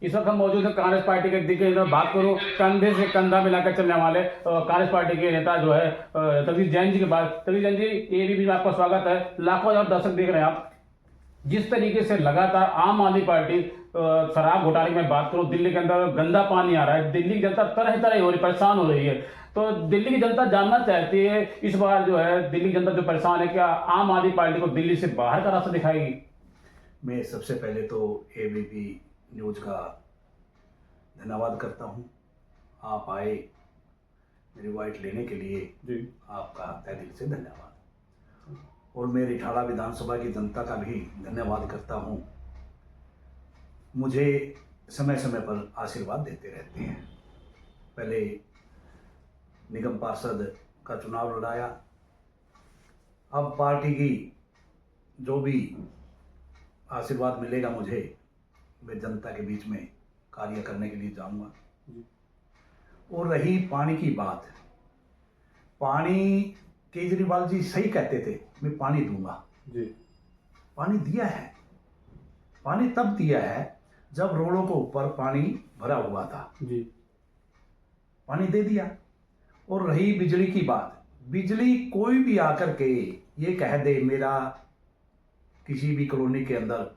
इस वक्त हम मौजूद हैं कांग्रेस पार्टी के दिग्गज में बात करूं कंधे से कंधा मिलाकर चलने वाले कांग्रेस पार्टी के नेता जो है तकदीर जैन जी के पास। तकदीर जैन जी, एबीपी में आपका स्वागत है। लाखों हजार दर्शक देख रहे हैं आप। जिस तरीके से लगातार आम आदमी पार्टी शराब घोटाले की मैं बात करूं, दिल्ली के अंदर गंदा पानी आ रहा है, दिल्ली की जनता तरह तरह हो रही, परेशान हो रही है। तो दिल्ली की जनता जानना चाहती है इस बार जो है दिल्ली की जनता जो परेशान है, क्या आम आदमी पार्टी को दिल्ली से बाहर का रास्ता दिखाएगी? मैं सबसे पहले तो एबीपी न्यूज़ का धन्यवाद करता हूं। आप आए मेरी वाइट लेने के लिए जी, आपका तहे दिल से धन्यवाद। और मैं रिठाड़ा विधानसभा की जनता का भी धन्यवाद करता हूं। मुझे समय समय पर आशीर्वाद देते रहते हैं। पहले निगम पार्षद का चुनाव लड़ाया, अब पार्टी की जो भी आशीर्वाद मिलेगा मुझे, मैं जनता के बीच में कार्य करने के लिए जाऊंगा। और रही पानी की बात, पानी केजरीवाल जी सही कहते थे, मैं पानी दूंगा। जी, पानी दिया है। पानी तब दिया है जब रोडों के ऊपर पानी भरा हुआ था, जी, पानी दे दिया। और रही बिजली की बात, बिजली कोई भी आकर के ये कह दे मेरा किसी भी कॉलोनी के अंदर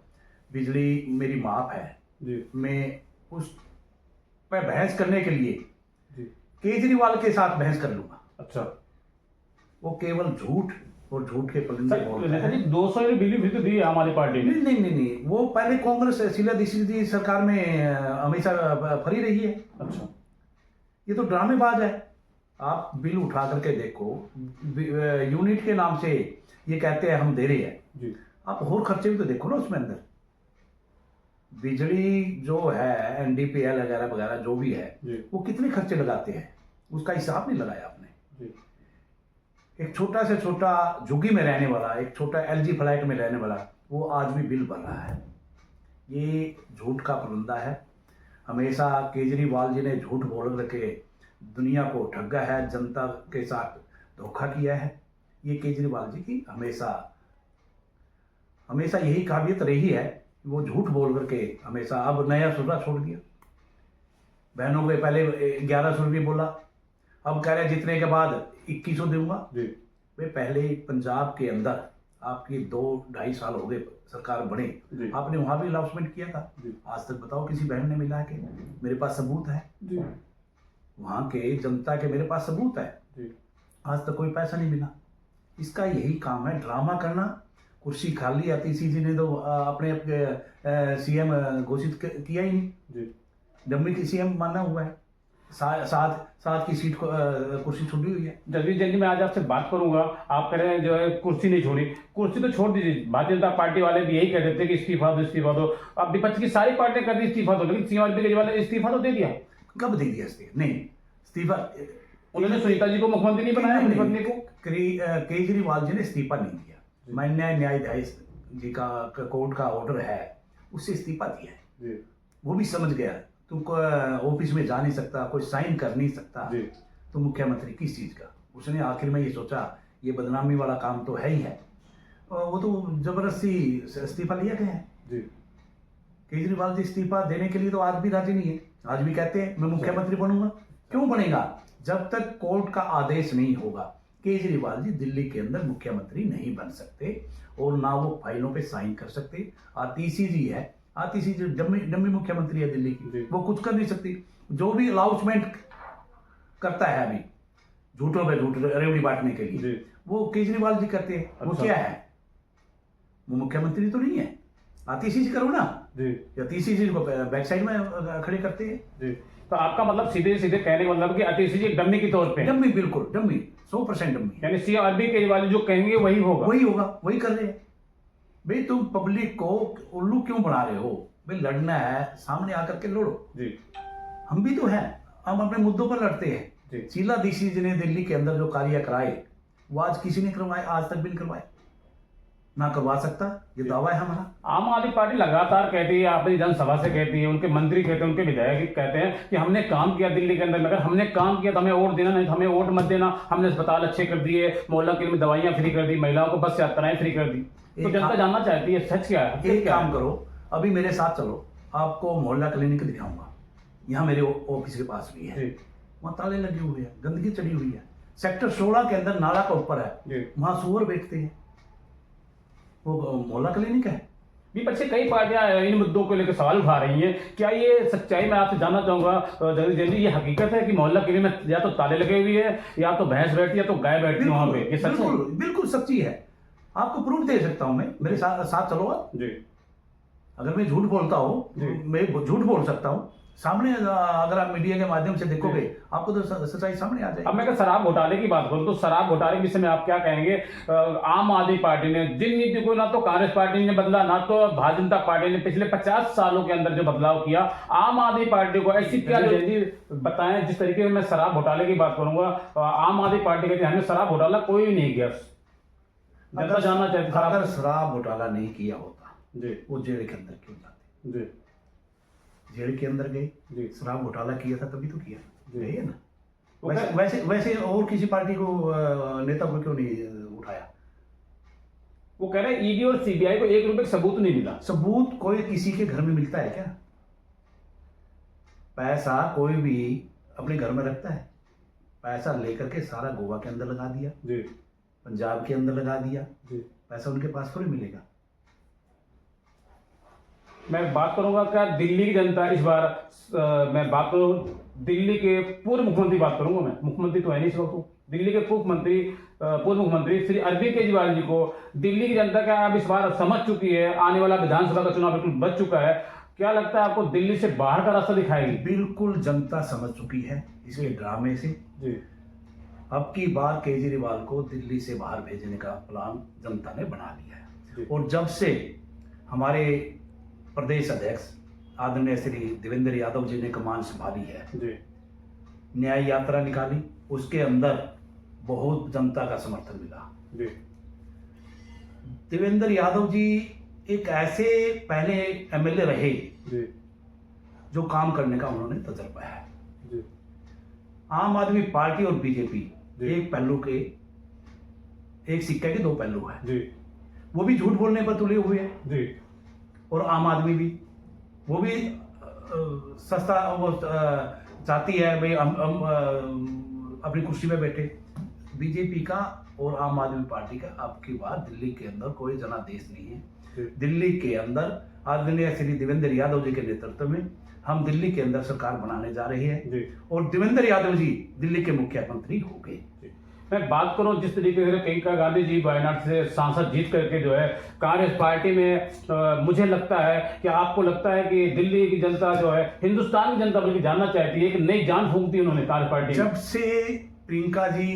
बिजली मेरी माफ है, जी, मैं उस पर बहस करने के लिए जी। केजरीवाल के साथ बहस कर लूंगा। अच्छा, वो केवल झूठ और झूठ के परिंदे बोलता है। जी, 200 यूनिट बिजली फ्री तो दी है हमारी पार्टी ने। नहीं नहीं नहीं नहीं, वो पहले कांग्रेस शीला दीक्षित जी सरकार में हमेशा फरी रही है। अच्छा, ये तो ड्रामेबाज है। आप बिल उठा करके देखो, यूनिट के नाम से ये कहते हैं हम दे रहे हैं। जी, आप और खर्चे भी तो देखो ना उसमें अंदर। बिजली जो है एनडीपीएल वगैरह वगैरह जो भी है, जी, वो कितने खर्चे लगाते हैं, उसका हिसाब नहीं लगाया आपने। जी, एक छोटा से छोटा झुग्गी में रहने वाला, एक छोटा एलजी फ्लैट में रहने वाला, वो आज भी बिल भर रहा है। ये झूठ का परिंदा है। हमेशा केजरीवाल जी ने झूठ बोल करके दुनिया को ठगा है, जनता के साथ धोखा किया है। ये केजरीवाल जी की हमेशा हमेशा यही काबिलियत रही है। वो झूठ बोल करके हमेशा, अब नया सुरा छोड़ दिया। बहनों के पहले 1100 रुपये बोला, अब कह रहे जितने के बाद 2100 दूंगा। जी, वे पहले पंजाब के अंदर आपकी 2-2.5 साल हो गए सरकार बने, जी, आपने वहां भी अनाउंसमेंट किया था। जी, आज तक बताओ किसी बहन ने मिला के? मेरे पास सबूत है, जी, वहां के जनता के मेरे पास सबूत है। जी, आज तक कोई पैसा नहीं मिला। इसका यही काम है, ड्रामा करना। कुर्सी खाली आती सी जी ने तो अपने सीएम घोषित किया ही नहीं। जी। डम्मी की सीएम माना हुआ है। सात की सीट को कुर्सी छुटी हुई है। जगदीश जैन जी, मैं आज आपसे बात करूंगा। आप कह रहे हैं जो है कुर्सी नहीं छोड़ी, कुर्सी तो छोड़ दीजिए। भारतीय जनता पार्टी वाले भी यही कहते थे कि इस्तीफा दो, इस्तीफा दो। अब विपक्ष की सारी पार्टियां कहती इस्तीफा दो, लेकिन सीएम अरविंद केजरीवाल ने इस्तीफा तो दे दिया। कब दे दिया इस्तीफा? नहीं, इस्तीफा उन्होंने सुनीता जी को मुख्यमंत्री नहीं बनाया, अपनी पत्नी को। केजरीवाल जी ने इस्तीफा नहीं दिया। माननीय न्यायाधीश जी का कोर्ट का ऑर्डर है, उससे इस्तीफा दिया है। जी, वो भी समझ गया तुमको ऑफिस में जा नहीं सकता, कोई साइन कर नहीं सकता, जी, तो मुख्यमंत्री किस चीज का? उसने आखिर में ये सोचा ये बदनामी वाला काम तो है ही है, और वो तो जबरदस्ती इस्तीफा लिया गया है। जी, केजरीवाल जी इस्तीफा देने के लिए तो आज भी राजी नहीं है। आज भी कहते हैं मैं मुख्यमंत्री बनूंगा। क्यों बनेगा? जब तक कोर्ट का आदेश नहीं होगा केजरीवाल जी दिल्ली के अंदर मुख्यमंत्री नहीं बन सकते, और ना वो फाइलों पे साइन कर सकते। आतिशी जी है, आतिशी जी डम्मी मुख्यमंत्री है दिल्ली की, वो कुछ कर नहीं सकती। जो भी अनाउंसमेंट करता है अभी झूठों पे झूठ रेवड़ी बांटने के लिए, जी। वो केजरीवाल जी करते हैं। वो अच्छा। क्या है? वो मुख्यमंत्री तो नहीं है। आतिशी जी करो ना, जी, आतिशी जी को बैक साइड में खड़े करते हैं। जी। तो आपका मतलब सीधे सीधे कहने का मतलब कि आतिशी जी डम्मी के तौर पे, डम्मी, बिल्कुल डम्मी, 100% डम्मी। यानी सीएम अरविंद केजरीवाल जो कहेंगे वही होगा। वही होगा, वही कर रहे हैं। भाई तुम पब्लिक को उल्लू क्यों बना रहे हो? भाई लड़ना है, सामने आकर के लड़ो। जी, हम भी तो हैं, हम अपने मुद्दों पर लड़ते हैं। जी। शीला दीक्षित जी ने दिल्ली के अंदर जो कार्य कराए, वो आज किसी ने करवाए? आज तक भी नहीं करवाए, ना करवा सकता। ये दावा है हमारा। आम आदमी पार्टी लगातार कहती है, अपनी जनसभा से कहती है, उनके मंत्री कहते हैं, उनके विधायक कहते हैं कि हमने काम किया दिल्ली के अंदर। मगर हमने काम किया तो हमें वोट देना, नहीं तो हमें वोट मत देना। हमने अस्पताल अच्छे कर दिए, मोहल्ला के लिए दवाइयां फ्री कर दी, महिलाओं को बस यात्राएं फ्री कर दी। तो जनता जानना चाहती है सच क्या है। एक काम करो, अभी मेरे साथ चलो, आपको मोहल्ला क्लिनिक दिखाऊंगा, यहाँ मेरे ऑफिस के पास भी है, जी वहाँ ताले लगे हुए हैं, गंदगी चढ़ी हुई है। सेक्टर 16 के अंदर नाला का ऊपर है, जी। वहाँ सुअर बैठते हैं, वो मोहल्ला क्लिनिक है। विपक्ष से कई पार्टियां इन मुद्दों को लेकर सवाल उठा रही हैं, क्या ये सच्चाई? मैं आपसे जानना चाहूंगा जगदीश जैन जी, ये हकीकत है कि मोहल्ला क्लिनिक में या तो ताले लगे हुए हैं, या तो भैंस बैठती है, या तो गाय बैठती है वहां पे, ये सच है? बिल्कुल बिल्कुल सच्ची है, आपको प्रूफ दे सकता हूँ मैं, मेरे साथ चलो आप। जी अगर मैं झूठ बोलता हूँ, जी। मैं झूठ बोल सकता हूँ सामने, अगर आप मीडिया के माध्यम से देखोगे आपको तो सच्चाई सामने आ अब जाएगी। मैं अगर शराब घोटाले की बात करूं तो शराब घोटाले के विषय में आप क्या कहेंगे? आम आदमी पार्टी ने जिन नीति को ना तो कांग्रेस पार्टी ने बदला, ना तो भारतीय जनता पार्टी ने पिछले 50 सालों के अंदर जो बदलाव किया, आम आदमी पार्टी को ऐसी क्या जी बताएं जिस तरीके से मैं शराब घोटाले की बात करूंगा, आम आदमी पार्टी कहती है हमने शराब घोटाला कोई भी नहीं किया, जनता जानना चाहती है। अगर शराब घोटाला नहीं किया होता जी वो जेल के अंदर क्यों जाते? जी जेल के अंदर गए, जी शराब घोटाला किया था तभी तो किया, जी। यही है ना। वो वैसे वैसे वैसे और किसी पार्टी को नेता को क्यों नहीं उठाया? वो कह रहे हैं ईडी और सीबीआई को 1 रुपए का सबूत नहीं मिला। सबूत कोई किसी के घर में मिलता है क्या? पैसा कोई भी अपने घर में रखता है? पैसा लेकर के सारा गोवा के अंदर लगा दिया, जी पंजाब के अंदर लगा दिया, जी। पैसा उनके पास थोड़ी मिलेगा। मैं बात करूंगा क्या दिल्ली की जनता इस बार मैं बात करूं दिल्ली के पूर्व मुख्यमंत्री, बात करूंगा मैं, मुख्यमंत्री तो है नहीं इस वक्त, दिल्ली के पूर्व मुख्यमंत्री श्री अरविंद केजरीवाल जी को दिल्ली की जनता क्या अब इस बार समझ चुकी है, आने वाला विधानसभा का चुनाव बिल्कुल बच चुका है, क्या लगता है आपको दिल्ली से बाहर का रास्ता दिखाएगी? बिल्कुल जनता समझ चुकी है इसके ड्रामे से। जी अब की बार केजरीवाल को दिल्ली से बाहर भेजने का प्लान जनता ने बना लिया है। और जब से हमारे प्रदेश अध्यक्ष आदरणीय श्री देवेंद्र यादव जी ने कमान संभाली है, जी न्याय यात्रा निकाली, उसके अंदर बहुत जनता का समर्थन मिला। जी देवेंद्र यादव जी एक ऐसे पहले एमएलए रहे जी जो काम करने का उन्होंने तजर्बा है। जी आम आदमी पार्टी और बीजेपी जी। एक पहलू के, एक सिक्के के 2 पहलू है। जी वो भी झूठ बोलने पर तुले हुए हैं, जी और आम आदमी भी, वो भी सस्ता वो चाहती है भाई हम अपनी कुर्सी पे बैठे। बीजेपी का और आम आदमी पार्टी का अब की बार दिल्ली के अंदर कोई जनादेश नहीं है। दिल्ली के अंदर आदरणीय श्री देवेंद्र यादव जी के नेतृत्व में हम दिल्ली के अंदर सरकार बनाने जा रहे हैं, और देवेंद्र यादव जी दिल्ली के मुख्यमंत्री हो गए। मैं बात करूं जिस तरीके से प्रियंका गांधी जी वायनाड से सांसद जीत करके जो है कांग्रेस पार्टी में, मुझे लगता है कि आपको लगता है कि दिल्ली की जनता जो है, हिंदुस्तान की जनता बल्कि जानना चाहती है कि नई जान फूंक दी उन्होंने कांग्रेस पार्टी। जब से प्रियंका जी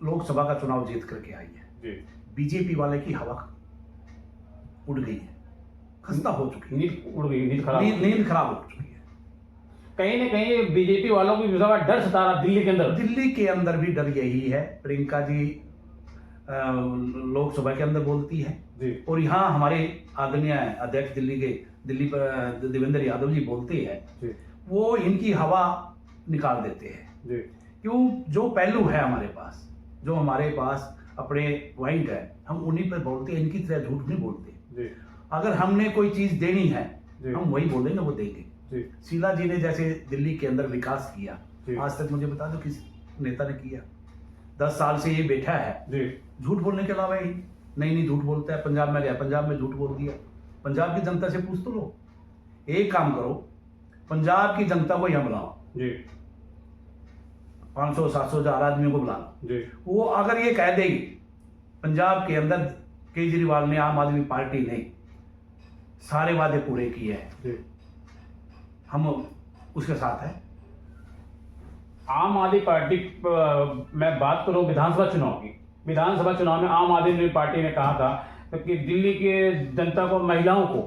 लोकसभा का चुनाव जीत करके आई है, बीजेपी वाले की हवा उड़ गई है, खस्ता हो चुकी है, नींद उड़ गई, नींद खराब, नींद खराब हो चुकी है। कहीं ना कहीं बीजेपी वालों को भी डर सता रहा दिल्ली के अंदर। दिल्ली के अंदर भी डर यही है। प्रियंका जी लोकसभा के अंदर बोलती है जी। और यहाँ हमारे आदरणीय अध्यक्ष दिल्ली पर देवेंद्र यादव जी बोलते हैं जी। वो इनकी हवा निकाल देते हैं जी। क्यों? जो पहलू है हमारे पास, जो हमारे पास अपने पॉइंट है, हम उन्हीं पर बोलते हैं, इनकी तरह झूठ नहीं बोलते। जी। अगर हमने कोई चीज देनी है जी। हम वही बोलेंगे, वो देंगे। जी। शीला जी ने जैसे दिल्ली के अंदर विकास किया, जी। आज तक मुझे बता दो किस नेता ने किया? 10 साल से ये बैठा है, जी। झूठ बोलने के अलावा ही नहीं झूठ बोलता है। पंजाब में गया, पंजाब में झूठ बोल दिया। पंजाब की जनता से पूछ तो लो। एक काम करो, पंजाब की जनता को यहाँ बुलाओ, जी। 500 700 1000 आदमियों को बुला लो। जी। वो अगर ये कह देगी पंजाब के अंदर केजरीवाल ने, आम आदमी पार्टी ने सारे वादे पूरे किए हैं, जी। हम उसके साथ हैं। आम आदमी पार्टी मैं बात करूं विधानसभा चुनाव की, विधानसभा चुनाव में आम आदमी पार्टी ने कहा था कि दिल्ली के जनता को, महिलाओं को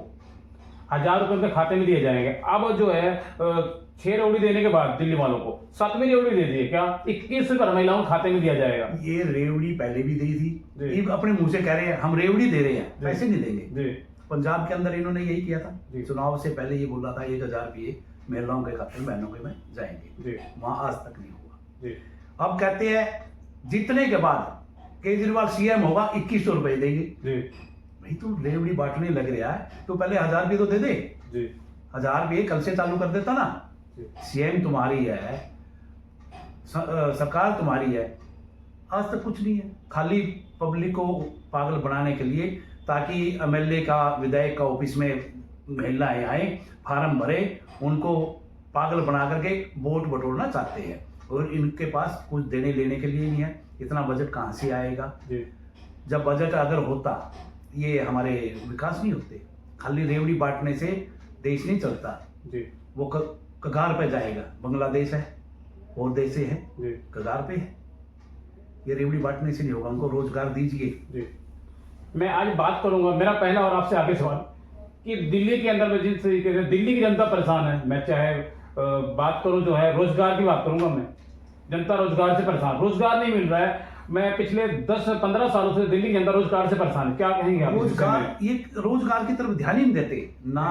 1000 रुपए उनके खाते में दिए जाएंगे। अब जो है 6 रेवड़ी देने के बाद दिल्ली वालों को 7वीं रेवड़ी दे दी है, क्या 21 रुपये महिलाओं के खाते में दिया जाएगा? ये रेवड़ी पहले भी दी थी, जी। ये अपने मुंह से कह रहे हैं हम रेवड़ी दे रहे हैं, जी। पैसे नहीं देंगे। जी। पंजाब के अंदर इन्होंने यही किया था, जी। चुनाव से पहले ये बोला था 1000 रुपये महिलाओं के खाते में, बहनों के में जाएंगे, जी। वहां आज तक नहीं हुआ। जी। अब कहते हैं जीतने के बाद केजरीवाल सीएम होगा, 2100 रुपए देंगे। जी। भाई तू रेवड़ी बांटने लग रहा है तो पहले 1000 रुपये तो दे दे। जी। 1000 रुपये कल से चालू कर देता ना। सीएम तुम्हारी है, सरकार तुम्हारी है, आज तक कुछ नहीं है। खाली पब्लिक को पागल बनाने के लिए, ताकि एमएलए का, विधायक का ऑफिस में महिलाएं आए, फार्म भरे, उनको पागल बना करके वोट बटोरना चाहते हैं। और इनके पास कुछ देने लेने के लिए नहीं है। इतना बजट कहाँ से आएगा? जब बजट अगर होता, ये हमारे विकास नहीं होते। खाली रेवड़ी बांटने से देश नहीं चलता। वो कगार पे जाएगा। बांग्लादेश है और देश है, कगार पे है। ये रेवड़ी बांटने से नहीं होगा। उनको रोजगार दीजिए। मैं आज बात करूंगा, मेरा पहला और आपसे आगे सवाल कि दिल्ली के अंदर में जिस तरीके से दिल्ली की जनता परेशान है, मैं चाहे बात करूं जो है रोजगार की बात करूंगा, मैं जनता रोजगार से परेशान, रोजगार नहीं मिल रहा है। मैं पिछले 10-15 सालों से दिल्ली के अंदर रोजगार से परेशान है। क्या कहेंगे आप? रोजगार की तरफ ध्यान ही नहीं देते। ना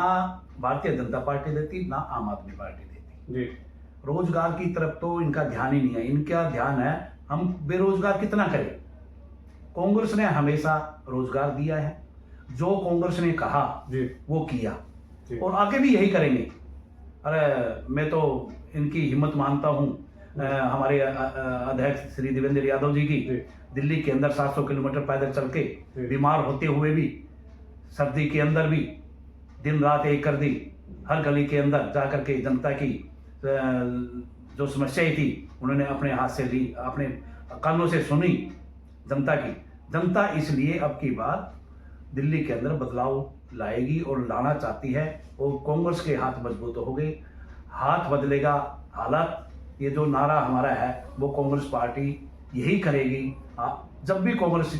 भारतीय जनता पार्टी देती, ना आम आदमी पार्टी देती। जी, रोजगार की तरफ तो इनका ध्यान ही नहीं है। इनका ध्यान है हम बेरोजगार कितना करें। कांग्रेस ने हमेशा रोजगार दिया है। जो कांग्रेस ने कहा वो किया, और आगे भी यही करेंगे। अरे मैं तो इनकी हिम्मत मानता हूँ, हमारे अध्यक्ष श्री देवेंद्र यादव जी की। दिल्ली के अंदर 700 किलोमीटर पैदल चल के, बीमार होते हुए भी, सर्दी के अंदर भी दिन रात एक कर दी। हर गली के अंदर जा करके जनता की जो समस्याएं थी उन्होंने अपने हाथ से ली, अपने कानों से सुनी जनता की। जनता इसलिए अब की बार दिल्ली के अंदर बदलाव लाएगी और लाना चाहती है। और कांग्रेस के हाथ मजबूत हो गए, हाथ बदलेगा हालात। ये जो नारा हमारा है वो कांग्रेस पार्टी यही करेगी। जब भी कांग्रेस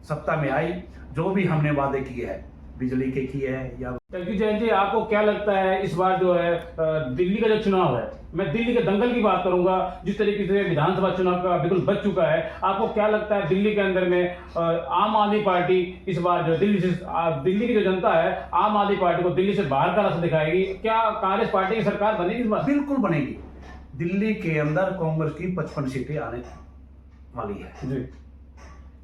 सत्ता में आई, जो भी हमने वादे किए हैं, बिजली के किए हैं या जगदीश जैन जी, आपको क्या लगता है इस बार जो है दिल्ली का जो चुनाव है, मैं दिल्ली के दंगल की बात करूंगा, जिस तरीके से विधानसभा चुनाव का बिल्कुल बच चुका है, आपको क्या लगता है दिल्ली के अंदर में आम आदमी पार्टी इस बार जो दिल्ली की जो जनता है आम आदमी पार्टी को दिल्ली से बाहर का रास्ता दिखाएगी? क्या कांग्रेस पार्टी की सरकार बनेगी इस बार? बिल्कुल बनेगी। दिल्ली के अंदर कांग्रेस की 55 सीटें आने वाली है जी।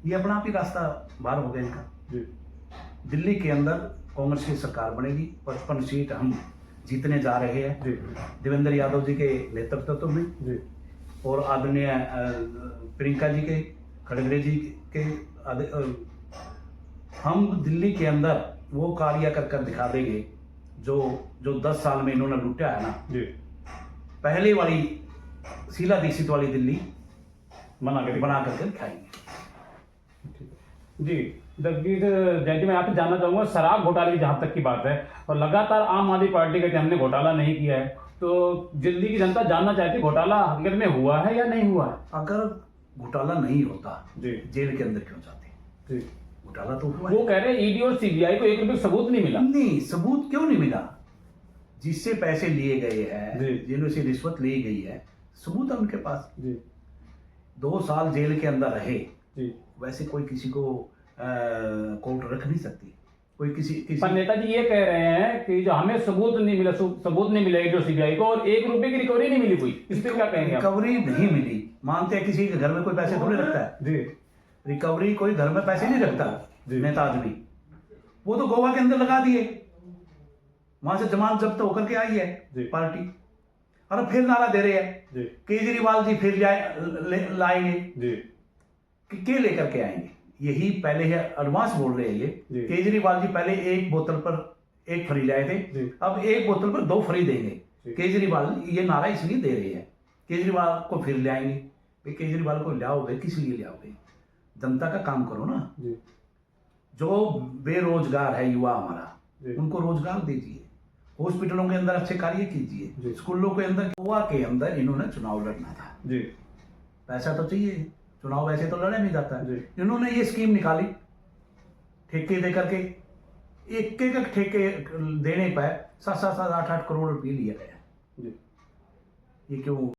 ये अपना आप ही रास्ता बाहर हो गया इनका। जी। दिल्ली के अंदर कांग्रेस की सरकार बनेगी। 55 सीट हम जीतने जा रहे हैं देवेंद्र यादव जी के नेतृत्व में जी। और आदरणीय प्रियंका जी के, खड़गरे जी के हम दिल्ली के अंदर वो कार्य कर दिखा देंगे जो 10 साल में इन्होंने लूटा है ना जी। पहले वाली शीला दीक्षित वाली दिल्ली बना करके दिखाएंगे जी। जगदीश जैन जी, मैं आपसे जानना चाहूंगा शराब घोटाले की जहां तक की बात है, और लगातार आम आदमी पार्टी कहती है हमने घोटाला नहीं किया है, तो दिल्ली की जनता जानना चाहती है घोटाला हकीकत में हुआ है या नहीं हुआ है? अगर घोटाला नहीं होता जी, जेल के अंदर क्यों जाते जी? घोटाला तो हुआ। वो कह रहे हैं ईडी और सीबीआई को 1 रुपये सबूत नहीं मिला। नहीं, सबूत क्यों नहीं मिला? जिससे पैसे लिए गए हैं, जिन्हों से रिश्वत ली गई है, सबूत है उनके पास जी। 2 साल जेल के अंदर रहे जी। वैसे कोई किसी को कोर्ट रख नहीं सकती। कोई किसी पर नेताजी ये कह रहे हैं कि जो हमें सबूत नहीं मिला, सबूत नहीं मिलेगी जो सीबीआई को, और 1 रुपये की रिकवरी नहीं मिली हुई, इस पे क्या कहेंगे? रिकवरी नहीं मिली, मानते हैं किसी के घर में कोई पैसे थोड़े रखता है जी। रिकवरी कोई घर में पैसे नहीं रखता नेता आदमी। वो तो गोवा के अंदर लगा दिए, वहां से जमानत जब्त होकर के आई है पार्टी। और फिर नारा दे रहे हैं केजरीवाल जी फिर लाएंगे, के लेकर के आएंगे। यही पहले है एडवांस बोल रहे हैं ये। केजरीवाल जी पहले 1 बोतल पर 1 फ्री लाए थे, अब 1 बोतल पर 2 फ्री देंगे। केजरीवाल ये नारा इसलिए दे रहे हैं, केजरीवाल को फिर ले आएंगे। केजरीवाल को लाओगे, किस लिए लाओगे? जनता का काम करो ना। जो बेरोजगार है युवा हमारा, उनको रोजगार दीजिए। हॉस्पिटलों के अंदर अच्छे कार्य कीजिए। स्कूलों के अंदर, गोवा के अंदर इन्होंने चुनाव लड़ना था जी। पैसा तो चाहिए, चुनाव वैसे तो लड़ा नहीं जाता है। इन्होंने ये स्कीम निकाली, ठेके दे करके एक ठेके देने पर 7-7, 8-8 करोड़ रुपये लिया गया। ये क्यों?